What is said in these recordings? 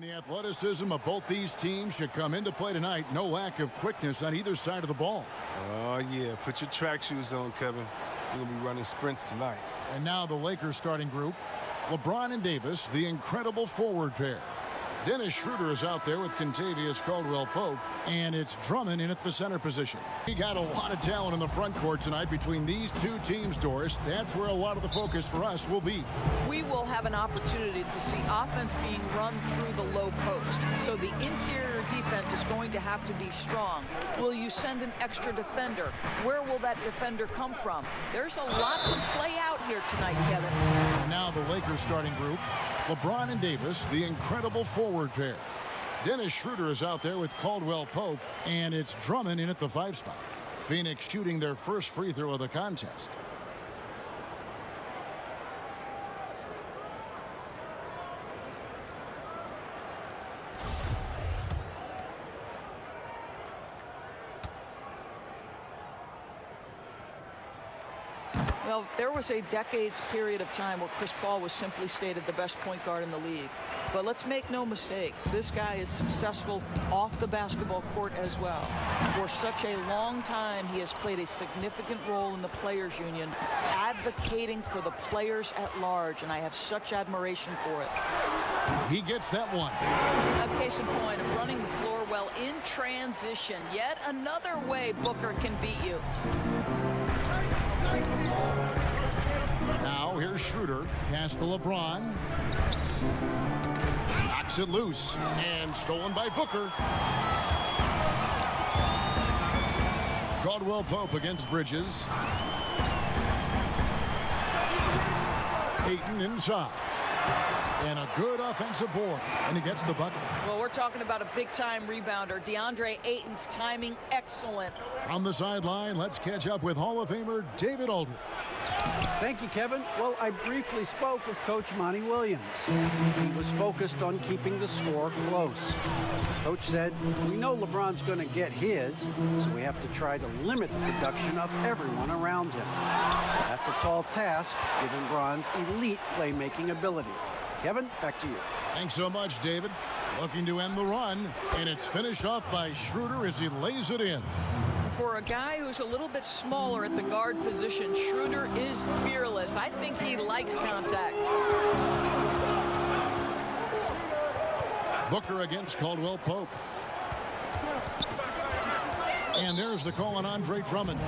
And the athleticism of both these teams should come into play tonight. No lack of quickness on either side of the ball. Oh, yeah. Put your track shoes on, Kevin. We're going to be running sprints tonight. And now the Lakers starting group. LeBron and Davis, the incredible forward pair. Dennis Schroeder is out there with Kentavious Caldwell-Pope, and it's Drummond in at the center position. He got a lot of talent in the front court tonight between these two teams, Doris. That's where a lot of the focus for us will be. We will have an opportunity to see offense being run through the low post. So the interior defense is going to have to be strong. Will you send an extra defender? Where will that defender come from? There's a lot to play out here tonight, Kevin. And now the Lakers starting group. LeBron and Davis, the incredible forward pair. Dennis Schroeder is out there with Caldwell-Pope, and it's Drummond in at the 5 spot. Phoenix shooting their first free throw of the contest. Well, there was a decades period of time where Chris Paul was simply stated the best point guard in the league. But let's make no mistake, this guy is successful off the basketball court as well. For such a long time, he has played a significant role in the Players Union, advocating for the players at large, and I have such admiration for it. He gets that one. A case in point of running the floor well in transition. Yet another way Booker can beat you. Now here's Schroeder. Pass to LeBron. Knocks it loose. And stolen by Booker. Caldwell-Pope against Bridges. Ayton inside. And a good offensive board. And he gets the bucket. Well, we're talking about a big-time rebounder. DeAndre Ayton's timing excellent. On the sideline, let's catch up with Hall of Famer David Aldridge. Thank you, Kevin. Well, I briefly spoke with Coach Monty Williams. He was focused on keeping the score close. Coach said, we know LeBron's going to get his, so we have to try to limit the production of everyone around him. That's a tall task, given LeBron's elite playmaking ability. Kevin, back to you. Thanks so much, David. Looking to end the run, and it's finished off by Schroeder as he lays it in. For a guy who's a little bit smaller at the guard position, Schroeder is fearless. I think he likes contact. Booker against Caldwell-Pope. And there's the call on Andre Drummond.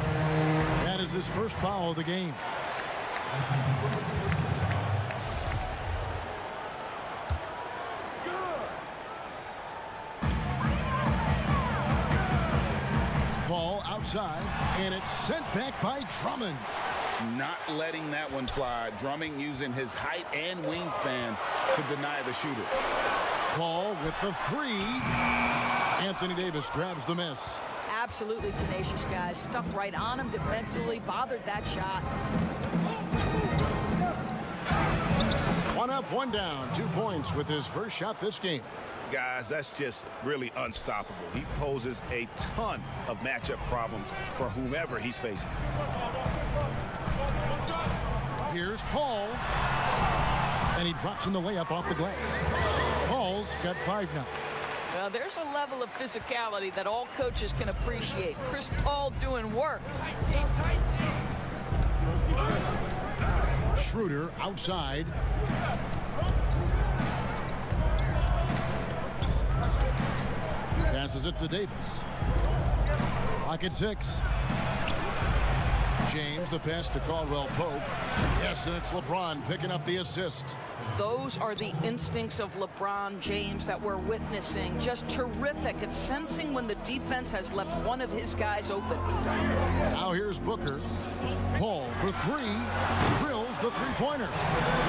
That is his first foul of the game. Ball outside, and it's sent back by Drummond. Not letting that one fly. Drummond using his height and wingspan to deny the shooter. Ball with the 3. Anthony Davis grabs the miss. Absolutely tenacious guys. Stuck right on him defensively. Bothered that shot. 1 up, 1 down. 2 points with his first shot this game. Guys, that's just really unstoppable. He poses a ton of matchup problems for whomever he's facing. Here's Paul. And he drops in the layup off the glass. Paul's got 5 now. Well, there's a level of physicality that all coaches can appreciate. Chris Paul doing work. Schroeder outside. Passes it to Davis. Lock at 6. James, the pass to Caldwell-Pope. Yes, and it's LeBron picking up the assist. Those are the instincts of LeBron James that we're witnessing. Just terrific at sensing when the defense has left one of his guys open. Now here's Booker. Paul for 3. Drills the 3-pointer.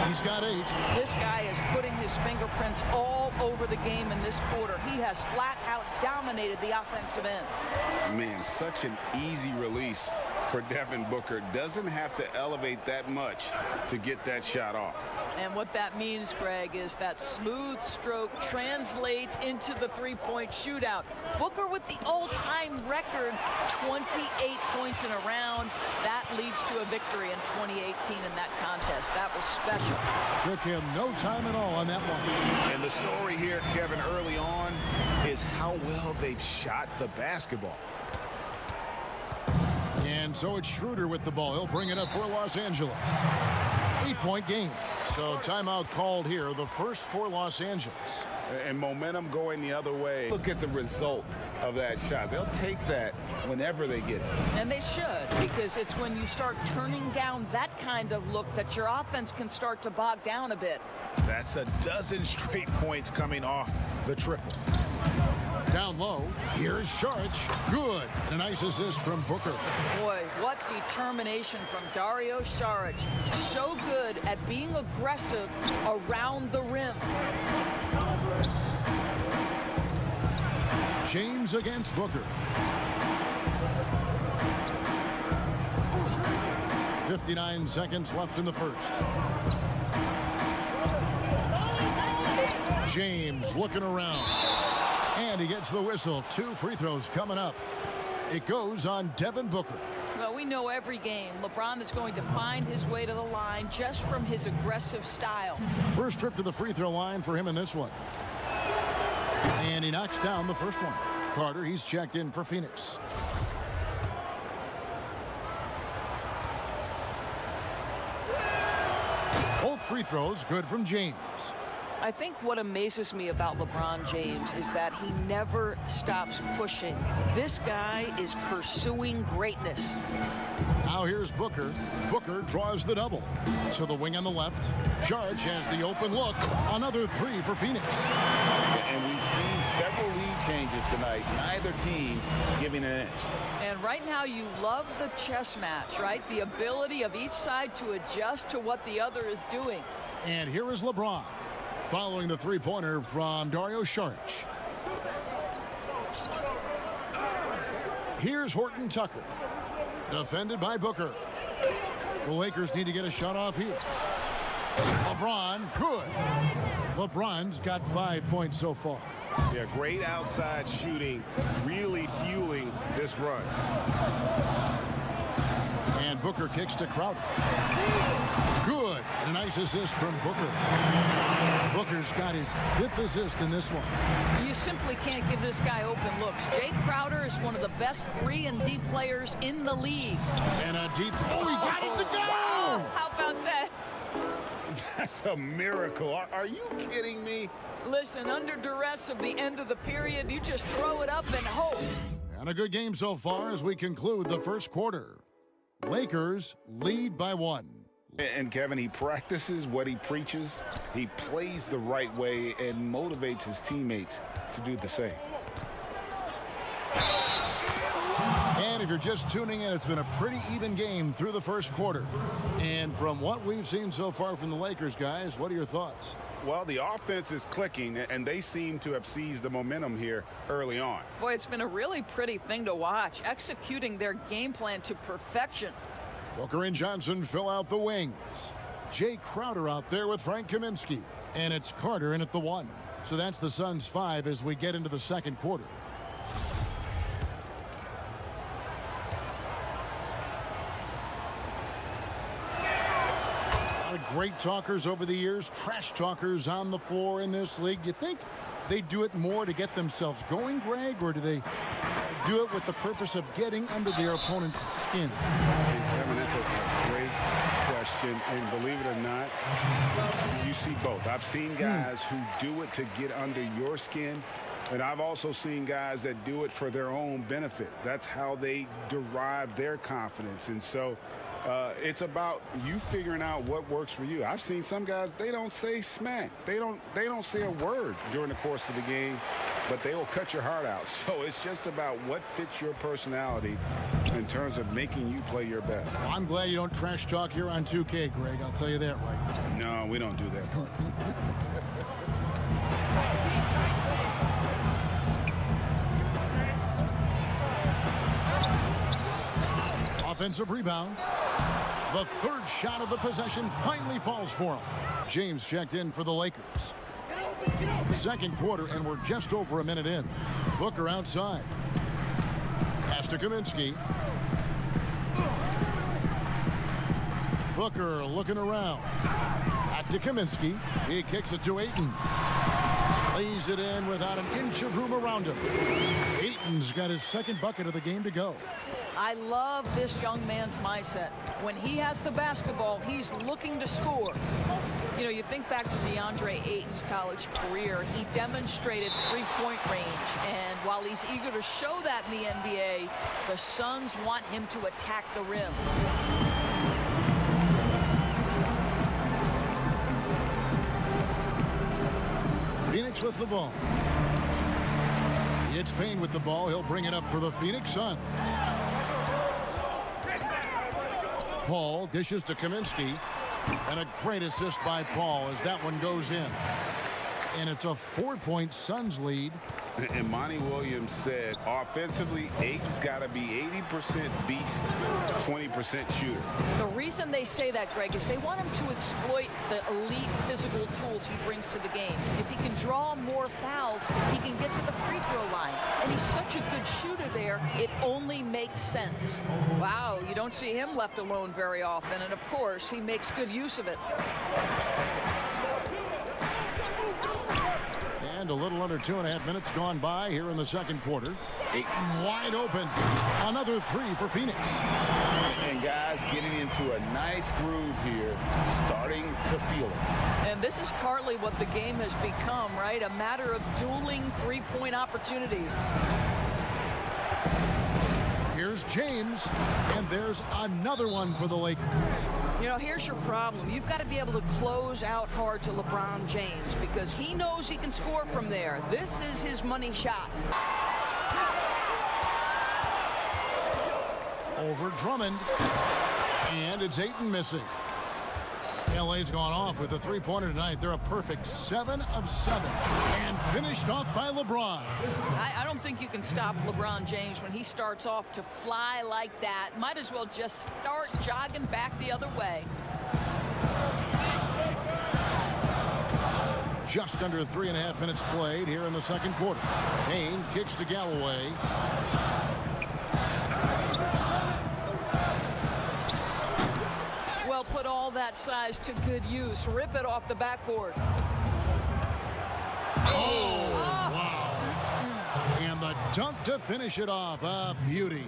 He's got 8. This guy is putting his fingerprints all over the game in this quarter. He has flat out dominated the offensive end. Man, such an easy release for Devin Booker. Doesn't have to elevate that much to get that shot off. And what that means, Greg, is that smooth stroke translates into the 3-point shootout. Booker with the all-time record, 28 points in a round. That that leads to a victory in 2018 in that contest. That was special. Took him no time at all on that one. And the story here, Kevin, early on is how well they've shot the basketball. And so it's Schroeder with the ball. He'll bring it up for Los Angeles. 8-point game. So timeout called here, the first for Los Angeles. And momentum going the other way. Look at the result of that shot. They'll take that whenever they get it. And they should, because it's when you start turning down that kind of look that your offense can start to bog down a bit. That's a dozen straight points coming off the triple. Down low, here's Saric. Good. And a nice assist from Booker. Boy, what determination from Dario Saric. So good at being aggressive around the rim. James against Booker. 59 seconds left in the first. James looking around. And he gets the whistle. 2 free throws coming up. It goes on Devin Booker. Well, we know every game LeBron is going to find his way to the line just from his aggressive style. First trip to the free throw line for him in this one. And he knocks down the first one. Carter, he's checked in for Phoenix. Both free throws good from James. I think what amazes me about LeBron James is that he never stops pushing. This guy is pursuing greatness. Now here's Booker. Booker draws the double. To the wing on the left. Saric has the open look. Another 3 for Phoenix. And we've seen several lead changes tonight. Neither team giving an inch. And right now you love the chess match, right? The ability of each side to adjust to what the other is doing. And here is LeBron. Following the three-pointer from Dario Saric. Here's Horton Tucker. Defended by Booker. The Lakers need to get a shot off here. LeBron, good. LeBron's got 5 points so far. Yeah, great outside shooting, really fueling this run. And Booker kicks to Crowder. Good. And a nice assist from Booker. Booker's got his 5th assist in this one. You simply can't give this guy open looks. Jay Crowder is one of the best 3-and-D players in the league. And a deep, oh, he got it to go! Wow, how about that? That's a miracle. Are you kidding me? Listen, under duress of the end of the period, you just throw it up and hope. And a good game so far as we conclude the first quarter. Lakers lead by 1. And Kevin, he practices what he preaches. He plays the right way and motivates his teammates to do the same. And if you're just tuning in, it's been a pretty even game through the first quarter. And from what we've seen so far from the Lakers, guys, what are your thoughts? Well, the offense is clicking, and they seem to have seized the momentum here early on. Boy, it's been a really pretty thing to watch, executing their game plan to perfection. Booker and Johnson fill out the wings. Jay Crowder out there with Frank Kaminsky. And it's Carter in at the 1. So that's the Suns' 5 as we get into the second quarter. A lot of great talkers over the years, trash talkers on the floor in this league. Do you think they do it more to get themselves going, Greg, or do they do it with the purpose of getting under their opponent's skin? Kevin, that's a great question, and believe it or not, you see both. I've seen guys who do it to get under your skin, and I've also seen guys that do it for their own benefit. That's how they derive their confidence, and so it's about you figuring out what works for you. I've seen some guys, they don't say smack. They don't say a word during the course of the game, but they will cut your heart out. So it's just about what fits your personality in terms of making you play your best. Well, I'm glad you don't trash talk here on 2K, Greg. I'll tell you that right now. No, we don't do that part. Offensive rebound. The third shot of the possession finally falls for him. James checked in for the Lakers. Second quarter, and we're just over a minute in. Booker outside. Pass to Kaminsky. Booker looking around. Back to Kaminsky. He kicks it to Ayton. Lays it in without an inch of room around him. Ayton's got his second bucket of the game to go. I love this young man's mindset. When he has the basketball, he's looking to score. You know, you think back to DeAndre Ayton's college career, he demonstrated three-point range. And while he's eager to show that in the NBA, the Suns want him to attack the rim. Phoenix with the ball. It's Payne with the ball. He'll bring it up for the Phoenix Suns. Paul dishes to Kaminsky. And a great assist by Paul as that one goes in. And it's a 4-point Suns lead. And Monty Williams said, offensively, Ayton's got to be 80% beast, 20% shooter. The reason they say that, Greg, is they want him to exploit the elite physical tools he brings to the game. If he can draw more fouls, he can get to the free throw line. And he's such a good shooter there, it only makes sense. Wow, you don't see him left alone very often. And, of course, he makes good use of it. And a little under 2.5 minutes gone by here in the second quarter. Ayton wide open. Another three for Phoenix. And guys getting into a nice groove here, starting to feel it. And this is partly what the game has become, right? A matter of dueling three-point opportunities. Here's James, and there's another one for the Lakers. You know, here's your problem. You've got to be able to close out hard to LeBron James because he knows he can score from there. This is his money shot. Over Drummond, and it's Ayton missing. LA's gone off with a three-pointer tonight. They're a perfect 7 of 7 and finished off by LeBron. I don't think you can stop LeBron James when he starts off to fly like that. Might as well just start jogging back the other way. Just under 3.5 minutes played here in the second quarter. Payne kicks to Galloway. Well, put all that size to good use. Rip it off the backboard. Oh, wow. And the dunk to finish it off. A beauty.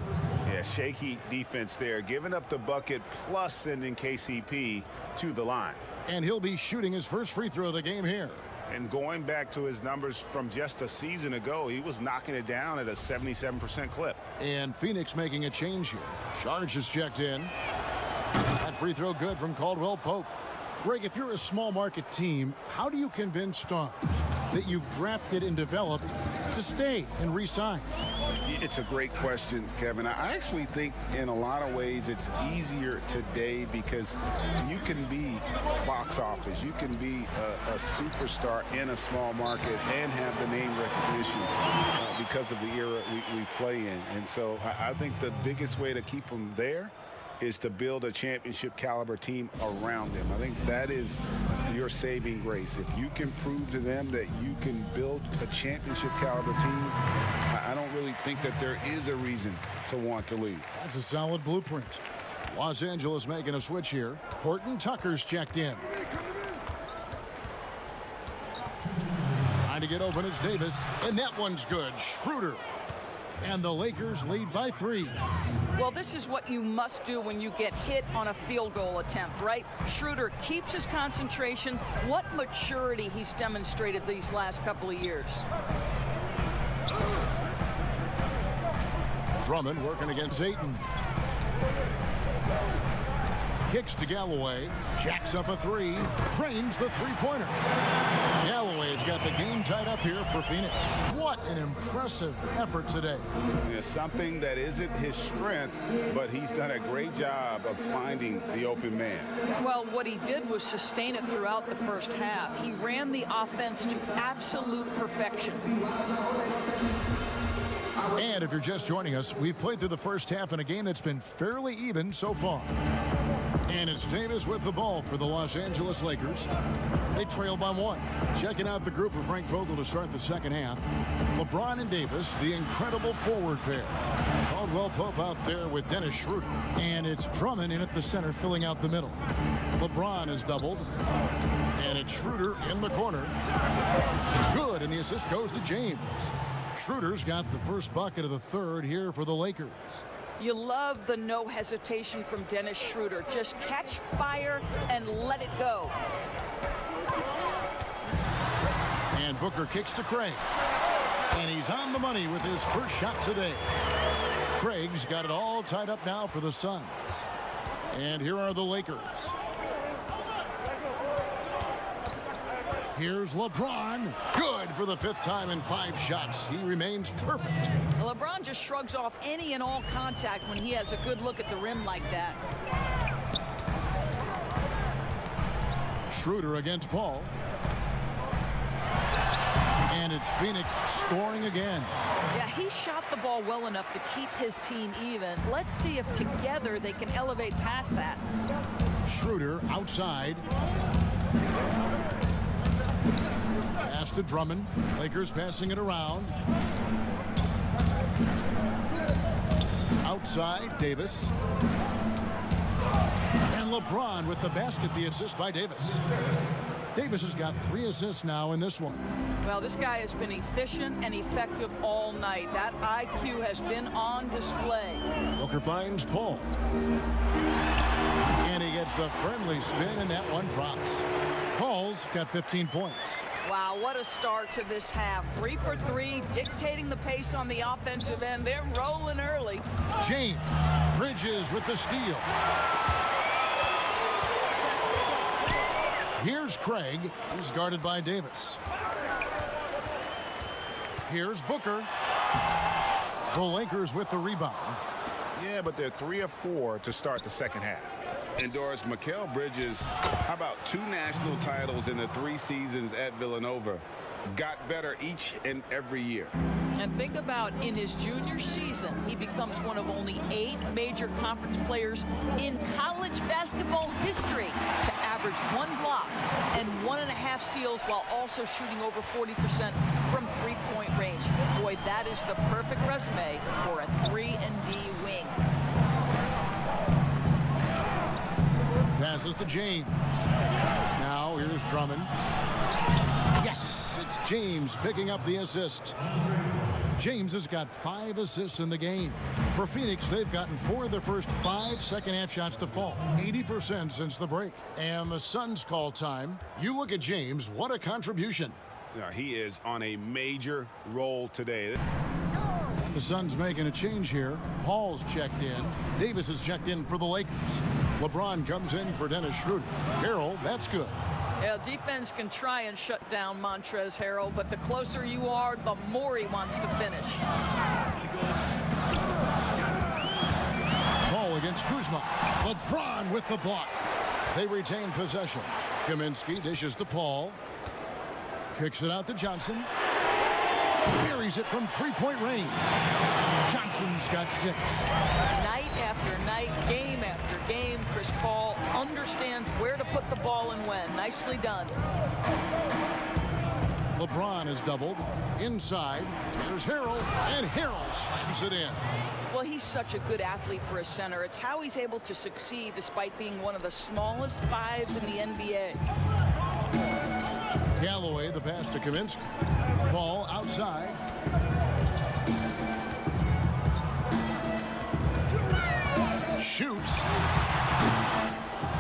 Yeah, shaky defense there, giving up the bucket plus sending KCP to the line. And he'll be shooting his first free throw of the game here. And going back to his numbers from just a season ago, he was knocking it down at a 77% clip. And Phoenix making a change here. Charge is checked in. That free throw good from Caldwell Pope. Greg, if you're a small market team, how do you convince stars that you've drafted and developed to stay and re-sign? It's a great question, Kevin. I actually think in a lot of ways it's easier today because you can be box office. You can be a superstar in a small market and have the name recognition because of the era we play in. And so I think the biggest way to keep them there is to build a championship caliber team around them. I think that is your saving grace. If you can prove to them that you can build a championship caliber team, I don't really think that there is a reason to want to leave. That's a solid blueprint. Los Angeles making a switch here. Horton Tucker's checked in. Trying to get open is Davis, and that one's good. Schroeder. And the Lakers lead by 3. Well, this is what you must do when you get hit on a field goal attempt, right? Schroeder keeps his concentration. What maturity he's demonstrated these last couple of years. Drummond working against Ayton. Kicks to Galloway. Jacks up a 3. Drains the three-pointer. Galloway's got the game tied up here for Phoenix. What an impressive effort today. Yeah, something that isn't his strength, but he's done a great job of finding the open man. Well, what he did was sustain it throughout the first half. He ran the offense to absolute perfection. And if you're just joining us, we've played through the first half in a game that's been fairly even so far. And it's Davis with the ball for the Los Angeles Lakers. They trail by 1. Checking out the group for Frank Vogel to start the second half. LeBron and Davis, the incredible forward pair. Caldwell Pope out there with Dennis Schroeder. And it's Drummond in at the center, filling out the middle. LeBron is doubled. And it's Schroeder in the corner. It's good, and the assist goes to James. Schroeder's got the first bucket of the third here for the Lakers. You love the no hesitation from Dennis Schroeder. Just catch fire and let it go. And Booker kicks to Craig. And he's on the money with his first shot today. Craig's got it all tied up now for the Suns. And here are the Lakers. Here's LeBron. Good for the 5th time in 5 shots. He remains perfect. LeBron just shrugs off any and all contact when he has a good look at the rim like that. Schroeder against Paul. And it's Phoenix scoring again. Yeah, he shot the ball well enough to keep his team even. Let's see if together they can elevate past that. Schroeder outside. Pass to Drummond. Lakers passing it around. Outside, Davis. And LeBron with the basket, the assist by Davis. Davis has got 3 assists now in this one. Well, this guy has been efficient and effective all night. That IQ has been on display. Booker finds Paul. And he gets the friendly spin, and that one drops. Paul's got 15 points. Wow, what a start to this half. 3 for 3, dictating the pace on the offensive end. They're rolling early. James Bridges with the steal. Here's Craig. He's guarded by Davis. Here's Booker. The Lakers with the rebound. Yeah, but they're 3 of 4 to start the second half. And Doris, Mikal Bridges, how about 2 national titles in the 3 seasons at Villanova? Got better each and every year. And think about in his junior season, he becomes one of only 8 major conference players in college basketball history to average 1 block and 1.5 steals while also shooting over 40% from 3-point range. Boy, that is the perfect resume for a 3-and-D wing. Passes to James. Now here's Drummond. Yes, it's James picking up the assist. James has got 5 assists in the game. For Phoenix, they've gotten 4 of their first 5 second-half shots to fall. 80% since the break. And the Suns call time. You look at James, what a contribution. Yeah, he is on a major roll today. The Suns making a change here. Paul's checked in. Davis is checked in for the Lakers. LeBron comes in for Dennis Schroeder. Harrell, that's good. Yeah, defense can try and shut down Montrezl Harrell, but the closer you are, the more he wants to finish. Paul against Kuzma. LeBron with the block. They retain possession. Kaminsky dishes to Paul. Kicks it out to Johnson. Buries it from 3-point range. Johnson's got 6. Night after night, game after game, Chris Paul understands where to put the ball and when. Nicely done. LeBron is doubled. Inside, there's Harrell, and Harrell slams it in. Well, he's such a good athlete for a center. It's how he's able to succeed despite being one of the smallest 5s in the NBA. Galloway, the pass to Kaminsky. Paul outside. Shoots.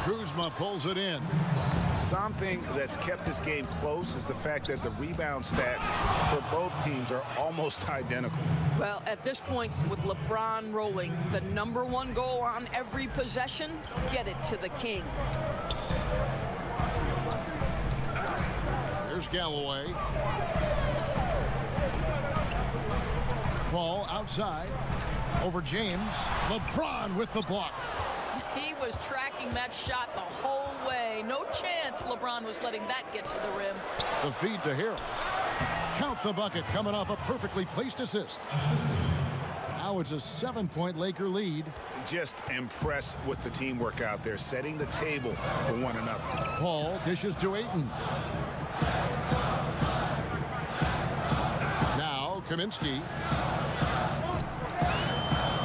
Kuzma pulls it in. Something that's kept this game close is the fact that the rebound stats for both teams are almost identical. Well, at this point, with LeBron rolling, the #1 goal on every possession, get it to the king. There's Galloway. Paul outside. Over James. LeBron with the block. He was tracking that shot the whole way. No chance LeBron was letting that get to the rim. The feed to Harrell. Count the bucket coming off a perfectly placed assist. Now it's a 7-point Laker lead. Just impressed with the teamwork out there, setting the table for one another. Paul dishes to Ayton. Now Kaminsky.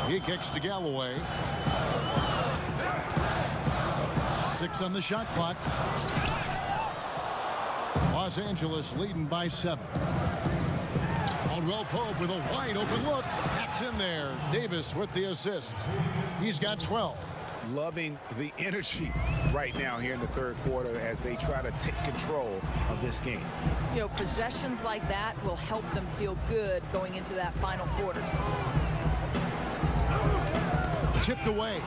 He kicks to Galloway. 6 on the shot clock. Los Angeles leading by 7. Caldwell Pope with a wide open look. That's in there. Davis with the assist. He's got 12. Loving the energy right now here in the third quarter as they try to take control of this game. You know, possessions like that will help them feel good going into that final quarter. Chipped away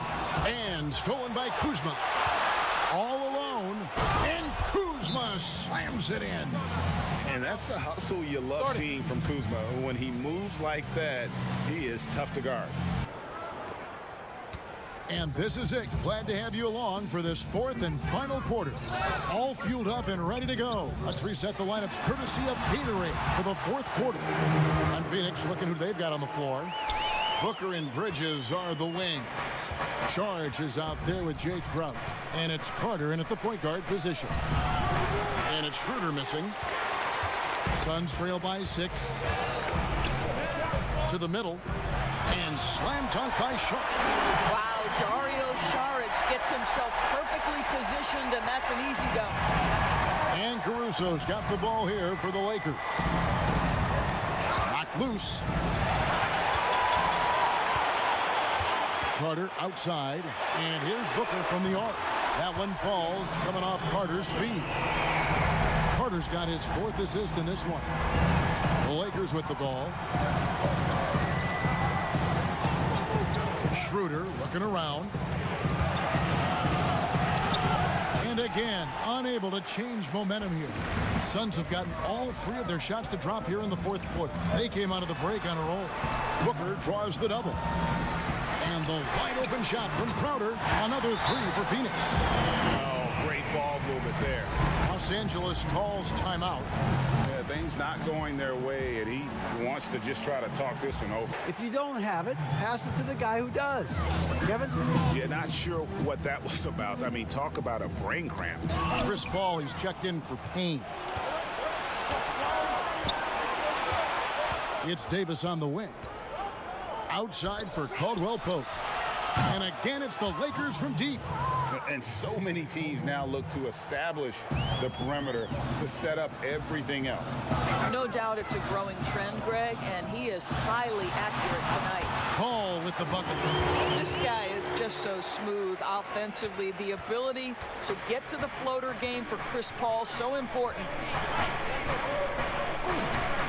and stolen by Kuzma. All alone, and Kuzma slams it in. And that's the hustle you love seeing from Kuzma. When he moves like that, he is tough to guard. And this is it. Glad to have you along for this fourth and final quarter. All fueled up and ready to go. Let's reset the lineups courtesy of Gatorade for the fourth quarter. And Phoenix looking who they've got on the floor. Booker and Bridges are the wings. Charge is out there with Jay Crowder. And it's Carter in at the point guard position. And it's Schroeder missing. Suns trail by 6. To the middle. And slam dunk by Sharp. Wow, Dario Saric gets himself perfectly positioned, and that's an easy dunk. And Caruso's got the ball here for the Lakers. Knocked loose. Carter outside, and here's Booker from the arc. That one falls, coming off Carter's feet. Carter's got his 4th assist in this one. The Lakers with the ball. Schroeder looking around. And again, unable to change momentum here. Suns have gotten all 3 of their shots to drop here in the fourth quarter. They came out of the break on a roll. Booker draws the double. And the wide open shot from Crowder. Another 3 for Phoenix. Oh, great ball movement there. Los Angeles calls timeout. Yeah, things not going their way, and he wants to just try to talk this one over. If you don't have it, pass it to the guy who does. Kevin? Yeah, not sure what that was about. I mean, talk about a brain cramp. Chris Paul, he's checked in for pain. It's Davis on the wing. Outside for Caldwell Pope. And again, it's the Lakers from deep. And so many teams now look to establish the perimeter to set up everything else. No doubt it's a growing trend, Greg, and he is highly accurate tonight. Paul with the bucket. This guy is just so smooth offensively. The ability to get to the floater game for Chris Paul, so important.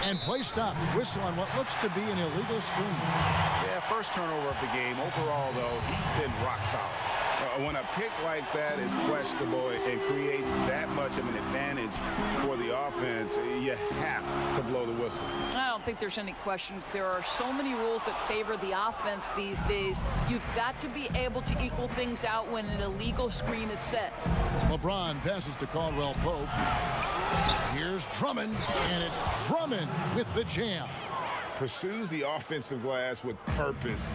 And play stops. Whistle on what looks to be an illegal screen. Yeah, first turnover of the game. Overall, though, he's been rock solid. When a pick like that is questionable and creates that much of an advantage for the offense, you have to blow the whistle. I don't think there's any question. There are so many rules that favor the offense these days. You've got to be able to equal things out when an illegal screen is set. LeBron passes to Caldwell Pope. Here's Drummond, and it's Drummond with the jam. Pursues the offensive glass with purpose.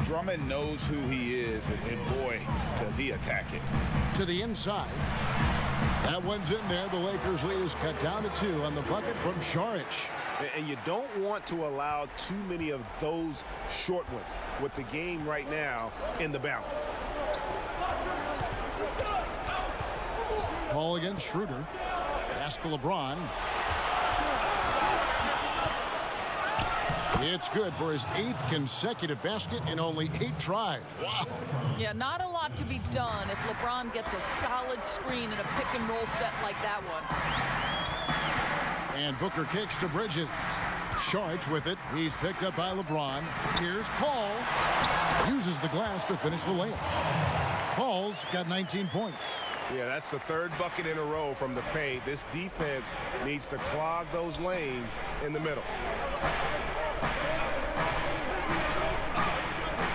Drummond knows who he is, and boy, does he attack it. To the inside. That one's in there. The Lakers lead is cut down to 2 on the bucket from Saric. And you don't want to allow too many of those short ones with the game right now in the balance. Paul against Schroeder. Pass to LeBron. It's good for his 8th consecutive basket in only 8 tries. Wow. Yeah, not a lot to be done if LeBron gets a solid screen in a pick-and-roll set like that one. And Booker kicks to Bridges. Sharge with it. He's picked up by LeBron. Here's Paul. Uses the glass to finish the layup. Paul's got 19 points. Yeah, that's the 3rd bucket in a row from the paint. This defense needs to clog those lanes in the middle.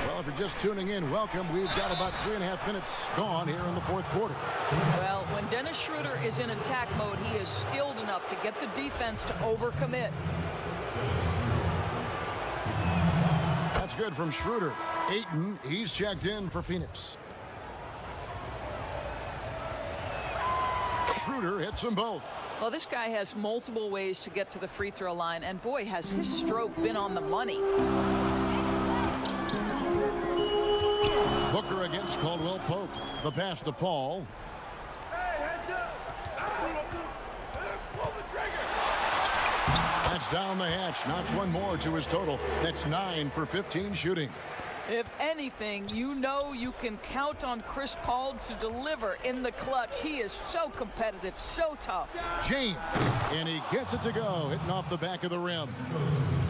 Well, if you're just tuning in, welcome. We've got about 3.5 minutes gone here in the fourth quarter. Well, when Dennis Schroeder is in attack mode, he is skilled enough to get the defense to overcommit. That's good from Schroeder. Ayton, he's checked in for Phoenix. Schroeder hits them both. Well, this guy has multiple ways to get to the free throw line, and boy, has his stroke been on the money. Booker against Caldwell Pope. The pass to Paul. That's down the hatch. Knocks one more to his total. That's 9 for 15 shooting. If anything, you know you can count on Chris Paul to deliver in the clutch. He is so competitive, so tough. James, and he gets it to go, hitting off the back of the rim.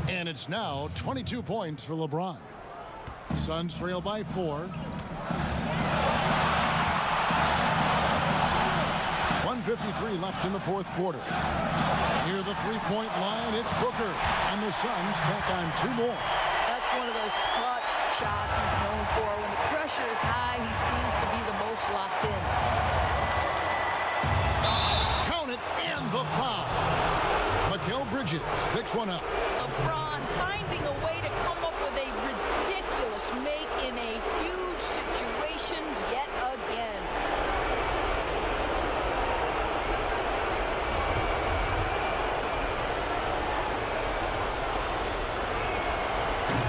And it's now 22 points for LeBron. Suns trail by 4. 1:53 left in the fourth quarter. Near the three-point line, it's Booker. And the Suns tack on 2 more. That's one of those clutch shots he's known for. When the pressure is high, he seems to be the most locked in. Count it, and the foul. Mikal Bridges picks one up. LeBron finding a way to come up with a ridiculous make in a huge situation yet again.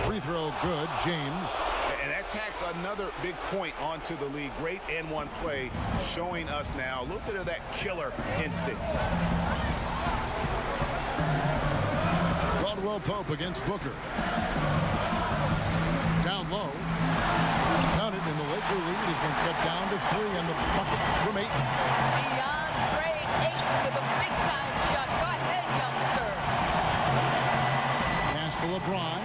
Free throw good, James. And that tacks another big point onto the league. Great and one play, showing us now a little bit of that killer instinct. Caldwell Pope against Booker. Down low. Count it, and the Laker lead has been cut down to 3 on the bucket from Ayton. Beyond Craig, Ayton with a big-time shot. Go ahead, youngster. Pass to LeBron.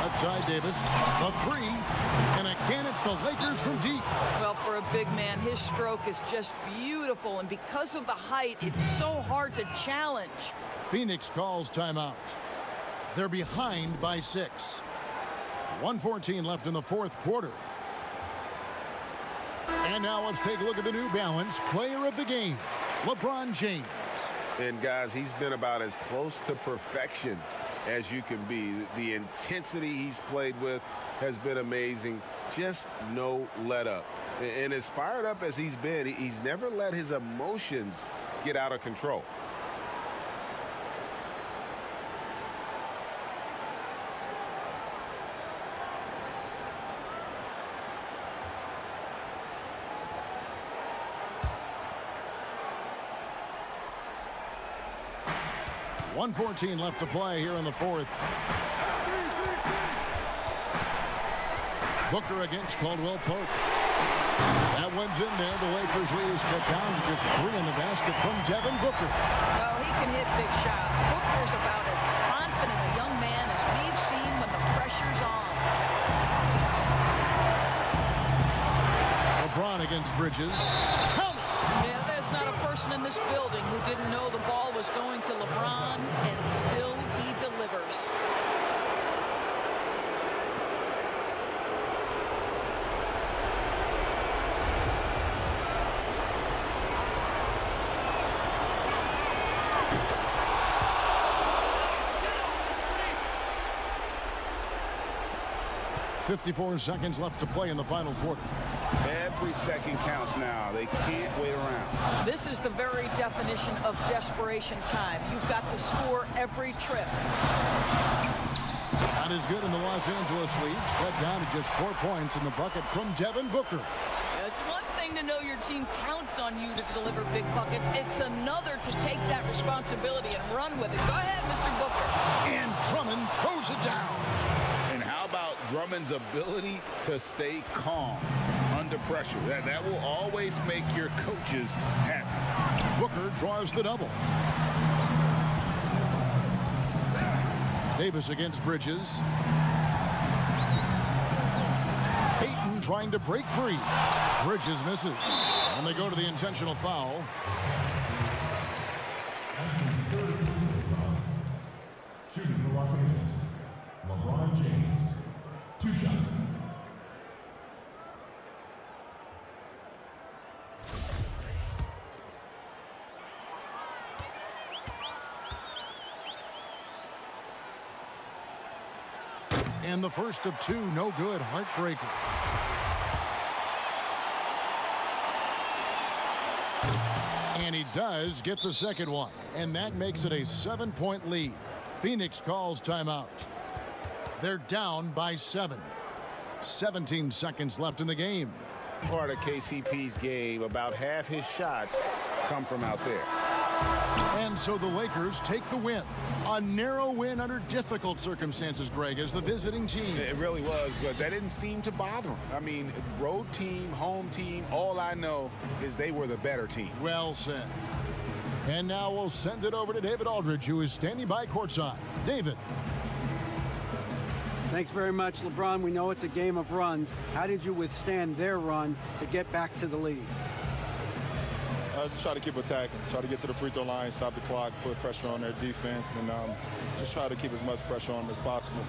Left side, Davis. The 3. And again, it's the Lakers from deep. Well, for a big man, his stroke is just beautiful, and because of the height, it's so hard to challenge. Phoenix calls timeout. They're behind by 6. 1:14 left in the fourth quarter. And now let's take a look at the New Balance player of the game, LeBron James. And guys, he's been about as close to perfection as you can be. The intensity he's played with has been amazing. Just no let up. And as fired up as he's been, he's never let his emotions get out of control. .114 left to play here in the fourth. Booker against Caldwell Pope. That one's in there. The Lakers lead is cut down to just 3 in the basket from Devin Booker. Well, he can hit big shots. Booker's about as confident a young man as we've seen when the pressure's on. LeBron against Bridges. Count it! Yeah, there's not a person in this building who didn't know the ball was going to LeBron, and still he delivers. .54 seconds left to play in the final quarter. Every second counts now. They can't wait around. This is the very definition of desperation time. You've got to score every trip. Not as good in the Los Angeles leads. Cut down to just 4 points in the bucket from Devin Booker. It's one thing to know your team counts on you to deliver big buckets. It's another to take that responsibility and run with it. Go ahead, Mr. Booker. And Drummond throws it down. And how about Drummond's ability to stay calm under pressure? That will always make your coaches happy. Booker draws the double. Davis against Bridges. Ayton trying to break free. Bridges misses. And they go to the intentional foul. Shooting for Los Angeles, LeBron James. 2 shots. And the first of two, no good, heartbreaker. And he does get the second one. And that makes it a 7-point lead. Phoenix calls timeout. They're down by 7. 17 seconds left in the game. Part of KCP's game, about half his shots come from out there. And so the Lakers take the win. A narrow win under difficult circumstances, Greg, as the visiting team. It really was, but that didn't seem to bother him. I mean, road team, home team, all I know is they were the better team. Well said. And now we'll send it over to David Aldridge, who is standing by courtside. David. Thanks very much, LeBron. We know it's a game of runs. How did you withstand their run to get back to the lead? Just try to keep attacking, try to get to the free throw line, stop the clock, put pressure on their defense, and just try to keep as much pressure on them as possible.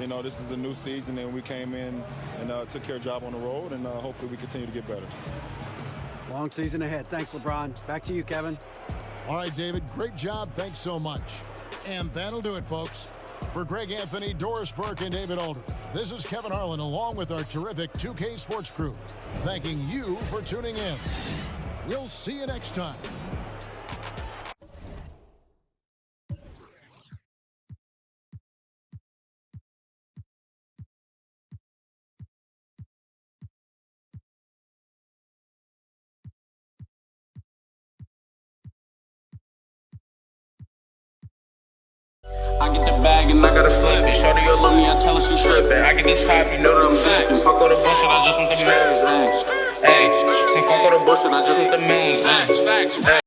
You know, this is the new season, and we came in and took care of job on the road, and hopefully we continue to get better. Long season ahead. Thanks, LeBron. Back to you, Kevin. All right, David, great job. Thanks so much. And that'll do it, folks. For Greg Anthony, Doris Burke, and David Aldridge, this is Kevin Harlan along with our terrific 2K Sports crew, thanking you for tuning in. We'll see you next time. I get the bag and I gotta flip it. Shorty all on me, I tell her she trippin'. I get the top, you know that I'm dippin'. Fuck all the bullshit, I just want the millions, ayy. Ayy, say fuck all the bullshit, I just want the millions, ayy.